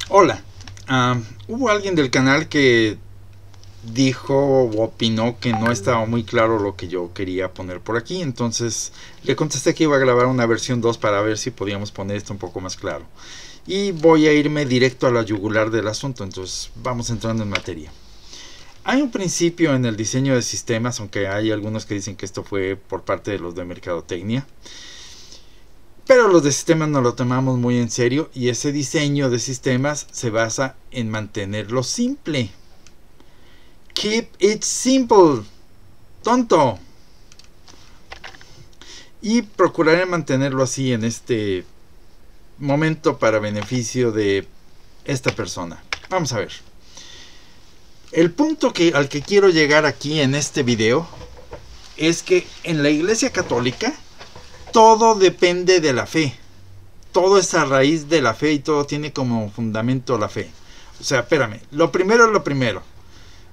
Hola, hubo alguien del canal que dijo o opinó que no estaba muy claro lo que yo quería poner por aquí, entonces le contesté que iba a grabar una versión 2 para ver si podíamos poner esto un poco más claro. Y voy a irme directo a la yugular del asunto, entonces vamos entrando en materia. Hay un principio en el diseño de sistemas, aunque hay algunos que dicen que esto fue por parte de los de mercadotecnia, pero los de sistemas no lo tomamos muy en serio y ese diseño de sistemas se basa en mantenerlo simple. Keep it simple, tonto. Y procuraré mantenerlo así en este momento para beneficio de esta persona. Vamos a ver. El punto al que quiero llegar aquí en este video es que en la Iglesia Católica todo depende de la fe. Todo es a raíz de la fe y todo tiene como fundamento la fe. O sea, espérame, lo primero es lo primero.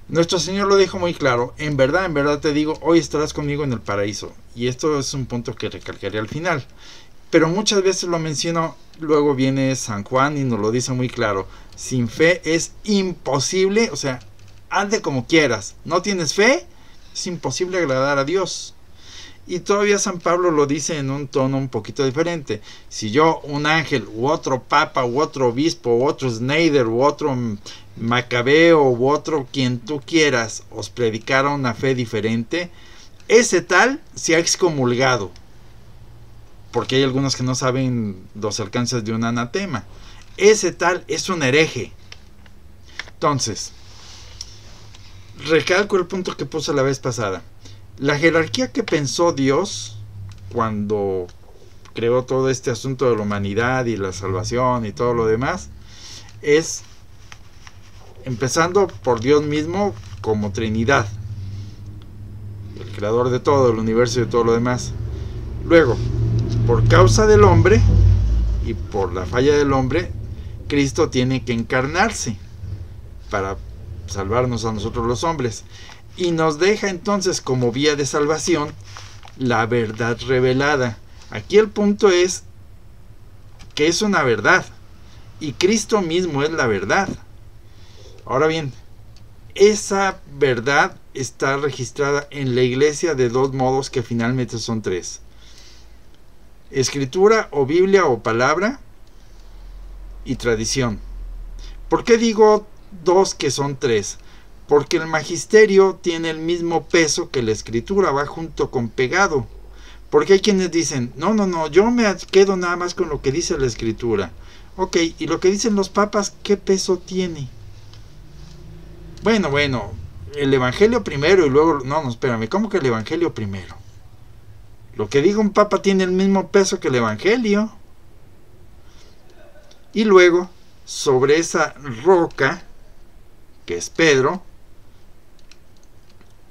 Nuestro Señor lo dijo muy claro: en verdad te digo, hoy estarás conmigo en el paraíso. Y esto es un punto que recalcaré al final. Pero muchas veces lo menciono, luego viene San Juan y nos lo dice muy claro: sin fe es imposible, o sea, ande como quieras, no tienes fe, es imposible agradar a Dios. Y todavía San Pablo lo dice en un tono un poquito diferente: si yo, un ángel, u otro papa, u otro obispo, u otro Schneider, u otro Macabeo, u otro quien tú quieras, os predicara una fe diferente, ese tal se ha excomulgado. Porque hay algunos que no saben los alcances de un anatema. Ese tal es un hereje. Entonces, recalco el punto que puse la vez pasada. La jerarquía que pensó Dios cuando creó todo este asunto de la humanidad y la salvación y todo lo demás es empezando por Dios mismo como Trinidad, el creador de todo el universo y de todo lo demás. Luego, por causa del hombre y por la falla del hombre, Cristo tiene que encarnarse para salvarnos a nosotros los hombres. Y nos deja entonces como vía de salvación la verdad revelada. Aquí el punto es que es una verdad y Cristo mismo es la verdad. Ahora bien, esa verdad está registrada en la iglesia de dos modos que finalmente son tres: escritura o Biblia o palabra y tradición. ¿Por qué digo dos que son tres? Porque el magisterio tiene el mismo peso que la escritura, va junto con pegado. Porque hay quienes dicen, no, yo me quedo nada más con lo que dice la escritura. Ok, ¿y lo que dicen los papas qué peso tiene? Bueno, el evangelio primero y luego... No, espérame, ¿cómo que el evangelio primero? Lo que diga un papa tiene el mismo peso que el evangelio. Y luego, sobre esa roca, que es Pedro,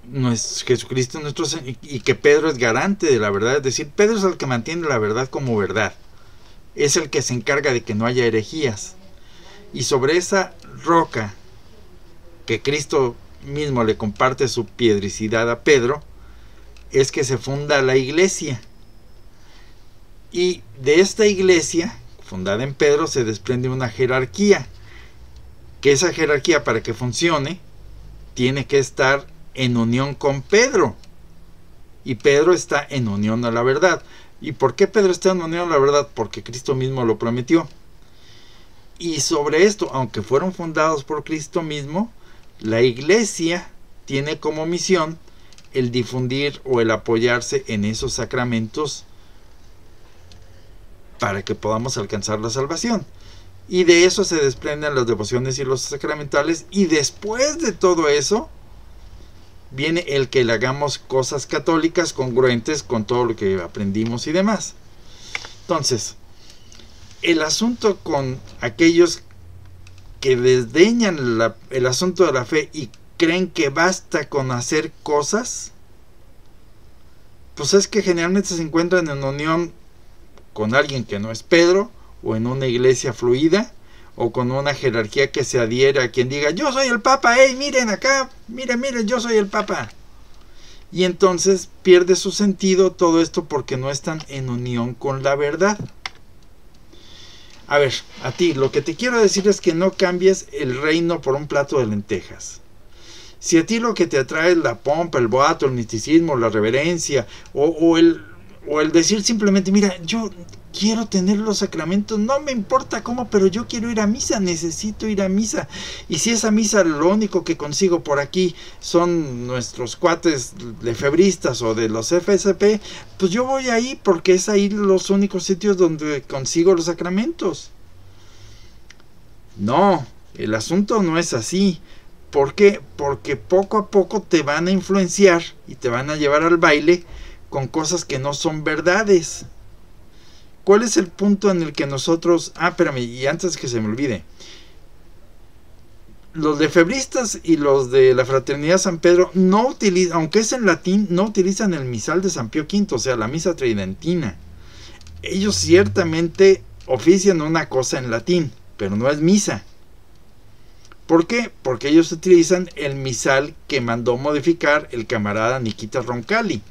no es Jesucristo nuestro Señor, y que Pedro es garante de la verdad, es decir, Pedro es el que mantiene la verdad como verdad, es el que se encarga de que no haya herejías. Y sobre esa roca que Cristo mismo le comparte su piedricidad a Pedro, es que se funda la iglesia. Y de esta iglesia fundada en Pedro se desprende una jerarquía, que esa jerarquía, para que funcione, tiene que estar en unión con Pedro, y Pedro está en unión a la verdad. ¿Y por qué Pedro está en unión a la verdad? Porque Cristo mismo lo prometió. Y sobre esto, aunque fueron fundados por Cristo mismo, la iglesia tiene como misión el difundir o el apoyarse en esos sacramentos para que podamos alcanzar la salvación. Y de eso se desprenden las devociones y los sacramentales, y después de todo eso viene el que le hagamos cosas católicas congruentes con todo lo que aprendimos y demás. Entonces, el asunto con aquellos que desdeñan el asunto de la fe y creen que basta con hacer cosas, pues es que generalmente se encuentran en unión con alguien que no es Pedro, o en una iglesia fluida, o con una jerarquía que se adhiere a quien diga, yo soy el papa, miren acá, miren, yo soy el papa. Y entonces pierde su sentido todo esto porque no están en unión con la verdad. A ver, a ti, lo que te quiero decir es que no cambies el reino por un plato de lentejas. Si a ti lo que te atrae es la pompa, el boato, el misticismo, la reverencia, o el decir simplemente, mira, yo quiero tener los sacramentos, no me importa cómo, pero yo quiero ir a misa, necesito ir a misa. Y si esa misa lo único que consigo por aquí son nuestros cuates lefebristas o de los FSP, pues yo voy ahí porque es ahí los únicos sitios donde consigo los sacramentos. No, el asunto no es así. ¿Por qué? Porque poco a poco te van a influenciar y te van a llevar al baile con cosas que no son verdades. ¿Cuál es el punto en el que nosotros... espérame, y antes que se me olvide. Los lefebristas y los de la Fraternidad San Pedro no utilizan, aunque es en latín, no utilizan el misal de San Pío V, o sea, la misa tridentina. Ellos ciertamente ofician una cosa en latín, pero no es misa. ¿Por qué? Porque ellos utilizan el misal que mandó modificar el camarada Nikita Roncalli,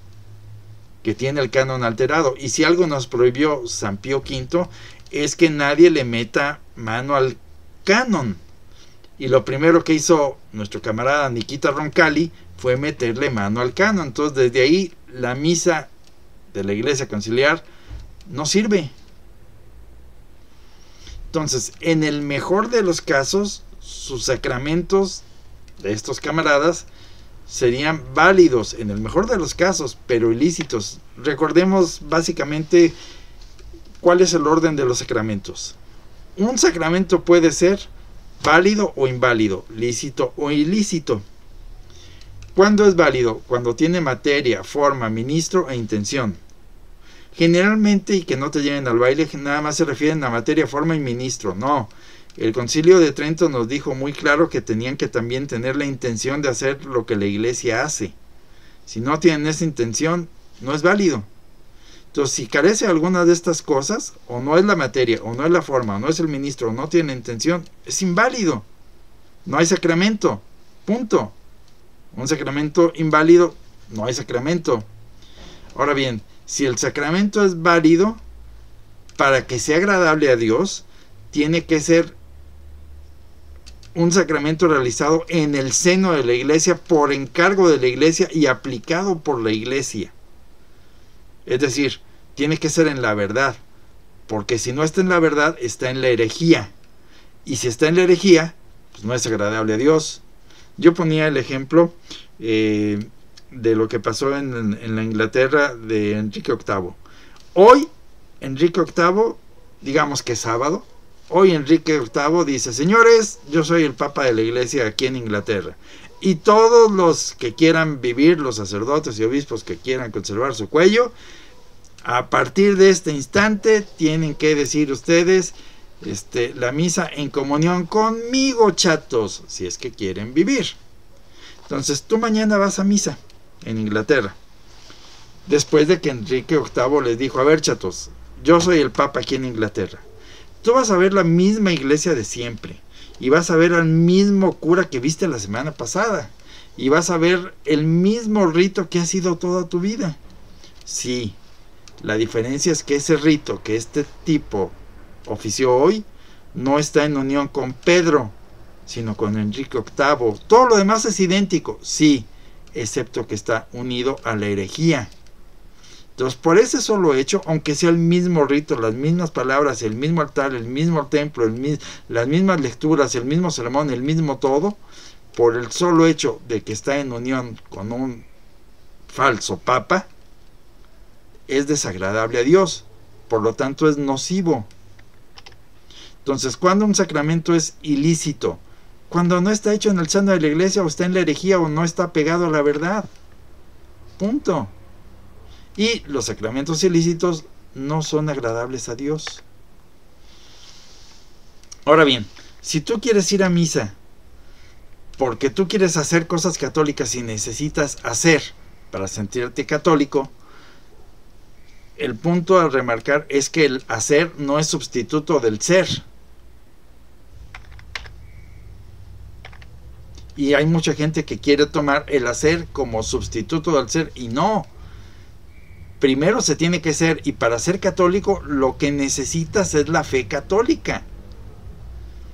que tiene el canon alterado. Y si algo nos prohibió San Pío V es que nadie le meta mano al canon. Y lo primero que hizo nuestro camarada Nikita Roncalli fue meterle mano al canon. Entonces desde ahí la misa de la Iglesia Conciliar no sirve. Entonces, en el mejor de los casos, sus sacramentos de estos camaradas serían válidos en el mejor de los casos, pero ilícitos. Recordemos básicamente cuál es el orden de los sacramentos. Un sacramento puede ser válido o inválido, lícito o ilícito. ¿Cuándo es válido? Cuando tiene materia, forma, ministro e intención. Generalmente, y que no te lleven al baile, nada más se refieren a materia, forma y ministro. No. El Concilio de Trento nos dijo muy claro que tenían que también tener la intención de hacer lo que la Iglesia hace. Si no tienen esa intención, no es válido. Entonces, si carece alguna de estas cosas, o no es la materia, o no es la forma, o no es el ministro, o no tiene intención, es inválido. No hay sacramento. Punto. Un sacramento inválido, no hay sacramento. Ahora bien, si el sacramento es válido, para que sea agradable a Dios, tiene que ser un sacramento realizado en el seno de la Iglesia, por encargo de la Iglesia y aplicado por la Iglesia. Es decir, tiene que ser en la verdad, porque si no está en la verdad, está en la herejía. Y si está en la herejía, pues no es agradable a Dios. Yo ponía el ejemplo de lo que pasó en la Inglaterra de Enrique VIII. Hoy, Enrique VIII, digamos que es sábado, hoy Enrique VIII dice: señores, yo soy el Papa de la Iglesia aquí en Inglaterra, y todos los que quieran vivir, los sacerdotes y obispos que quieran conservar su cuello, a partir de este instante tienen que decir ustedes la misa en comunión conmigo, chatos, si es que quieren vivir. Entonces tú mañana vas a misa en Inglaterra, después de que Enrique VIII les dijo: a ver, chatos, yo soy el Papa aquí en Inglaterra. Tú vas a ver la misma iglesia de siempre, y vas a ver al mismo cura que viste la semana pasada, y vas a ver el mismo rito que ha sido toda tu vida. Sí, la diferencia es que ese rito que este tipo ofició hoy no está en unión con Pedro, sino con Enrique VIII. Todo lo demás es idéntico, sí, excepto que está unido a la herejía. Entonces, por ese solo hecho, aunque sea el mismo rito, las mismas palabras, el mismo altar, el mismo templo, las mismas lecturas, el mismo sermón, el mismo todo, por el solo hecho de que está en unión con un falso papa, es desagradable a Dios, por lo tanto es nocivo. Entonces, cuando un sacramento es ilícito, cuando no está hecho en el seno de la iglesia, o está en la herejía, o no está pegado a la verdad. Punto. Y los sacramentos ilícitos no son agradables a Dios. Ahora bien, si tú quieres ir a misa porque tú quieres hacer cosas católicas y necesitas hacer para sentirte católico, el punto a remarcar es que el hacer no es sustituto del ser. Y hay mucha gente que quiere tomar el hacer como sustituto del ser, y no. primero se tiene que ser, y para ser católico lo que necesitas es la fe católica.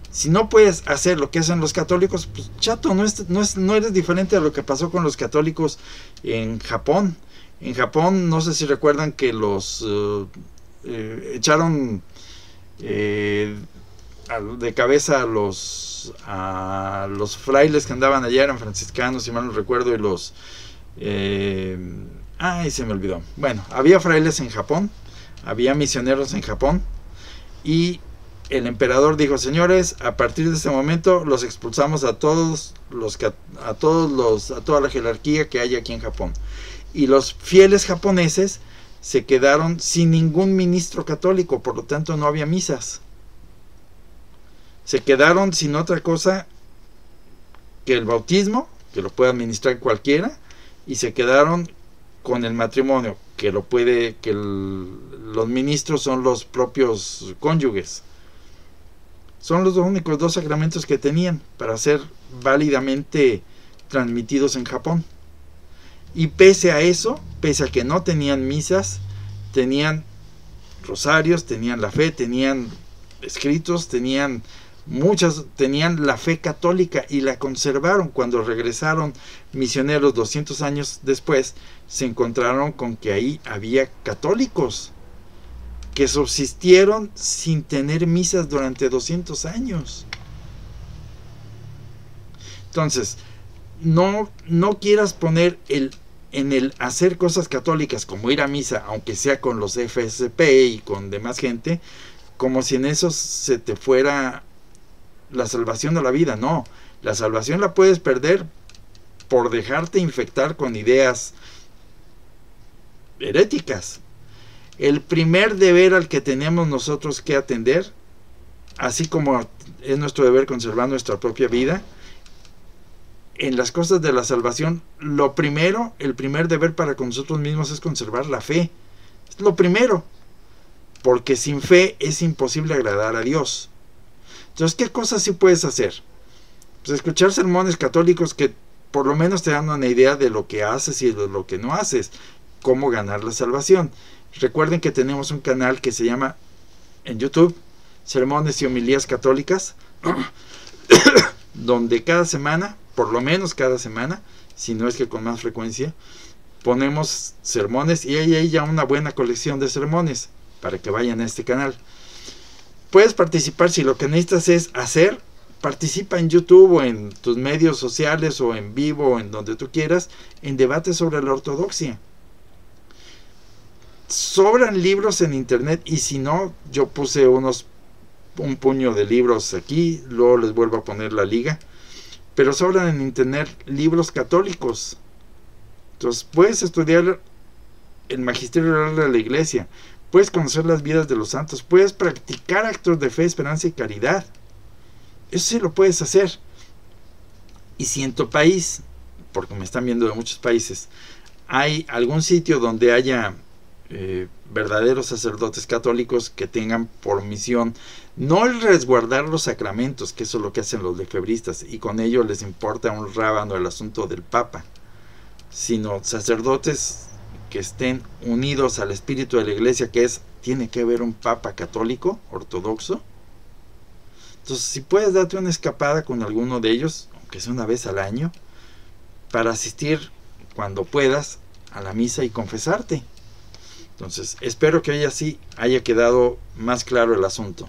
Si no puedes hacer lo que hacen los católicos, pues chato, no eres diferente a lo que pasó con los católicos en Japón. En Japón, no sé si recuerdan que los echaron de cabeza a los frailes que andaban allá, eran franciscanos, si mal no recuerdo, y los... ay, se me olvidó. Bueno, había frailes en Japón, había misioneros en Japón, y el emperador dijo: señores, a partir de este momento los expulsamos a toda la jerarquía que hay aquí en Japón. Y los fieles japoneses se quedaron sin ningún ministro católico, por lo tanto no había misas. Se quedaron sin otra cosa que el bautismo, que lo puede administrar cualquiera, y se quedaron con el matrimonio, que los ministros son los propios cónyuges. Son los únicos dos sacramentos que tenían para ser válidamente transmitidos en Japón. Y pese a eso, pese a que no tenían misas, tenían rosarios, tenían la fe, tenían escritos, tenían la fe católica, y la conservaron. Cuando regresaron misioneros 200 años después, se encontraron con que ahí había católicos que subsistieron sin tener misas durante 200 años. Entonces, no quieras poner en el hacer cosas católicas como ir a misa, aunque sea con los FSP y con demás gente, como si en eso se te fuera la salvación de la vida. No, la salvación la puedes perder por dejarte infectar con ideas heréticas. El primer deber al que tenemos nosotros que atender, así como es nuestro deber conservar nuestra propia vida, en las cosas de la salvación, el primer deber para con nosotros mismos es conservar la fe. Es lo primero, porque sin fe es imposible agradar a Dios. Entonces, ¿qué cosas sí puedes hacer? Pues escuchar sermones católicos que por lo menos te dan una idea de lo que haces y de lo que no haces, cómo ganar la salvación. Recuerden que tenemos un canal que se llama en YouTube Sermones y Homilías Católicas, donde cada semana, por lo menos cada semana, si no es que con más frecuencia, ponemos sermones, y hay ahí ya una buena colección de sermones para que vayan a este canal. Puedes participar. Si lo que necesitas es hacer, participa en YouTube o en tus medios sociales o en vivo o en donde tú quieras, en debates sobre la ortodoxia. Sobran libros en internet, y si no, yo puse un puño de libros aquí, luego les vuelvo a poner la liga, pero sobran en internet libros católicos. Entonces puedes estudiar el magisterio oral de la iglesia, puedes conocer las vidas de los santos, puedes practicar actos de fe, esperanza y caridad. Eso sí lo puedes hacer. Y si en tu país, porque me están viendo de muchos países, hay algún sitio donde haya verdaderos sacerdotes católicos que tengan por misión no el resguardar los sacramentos, que eso es lo que hacen los lefebristas, y con ello les importa un rábano el asunto del Papa, sino sacerdotes que estén unidos al espíritu de la iglesia, que tiene que haber un Papa católico ortodoxo. Entonces, si puedes darte una escapada con alguno de ellos, aunque sea una vez al año, para asistir cuando puedas a la misa y confesarte. Entonces, espero que haya quedado más claro el asunto.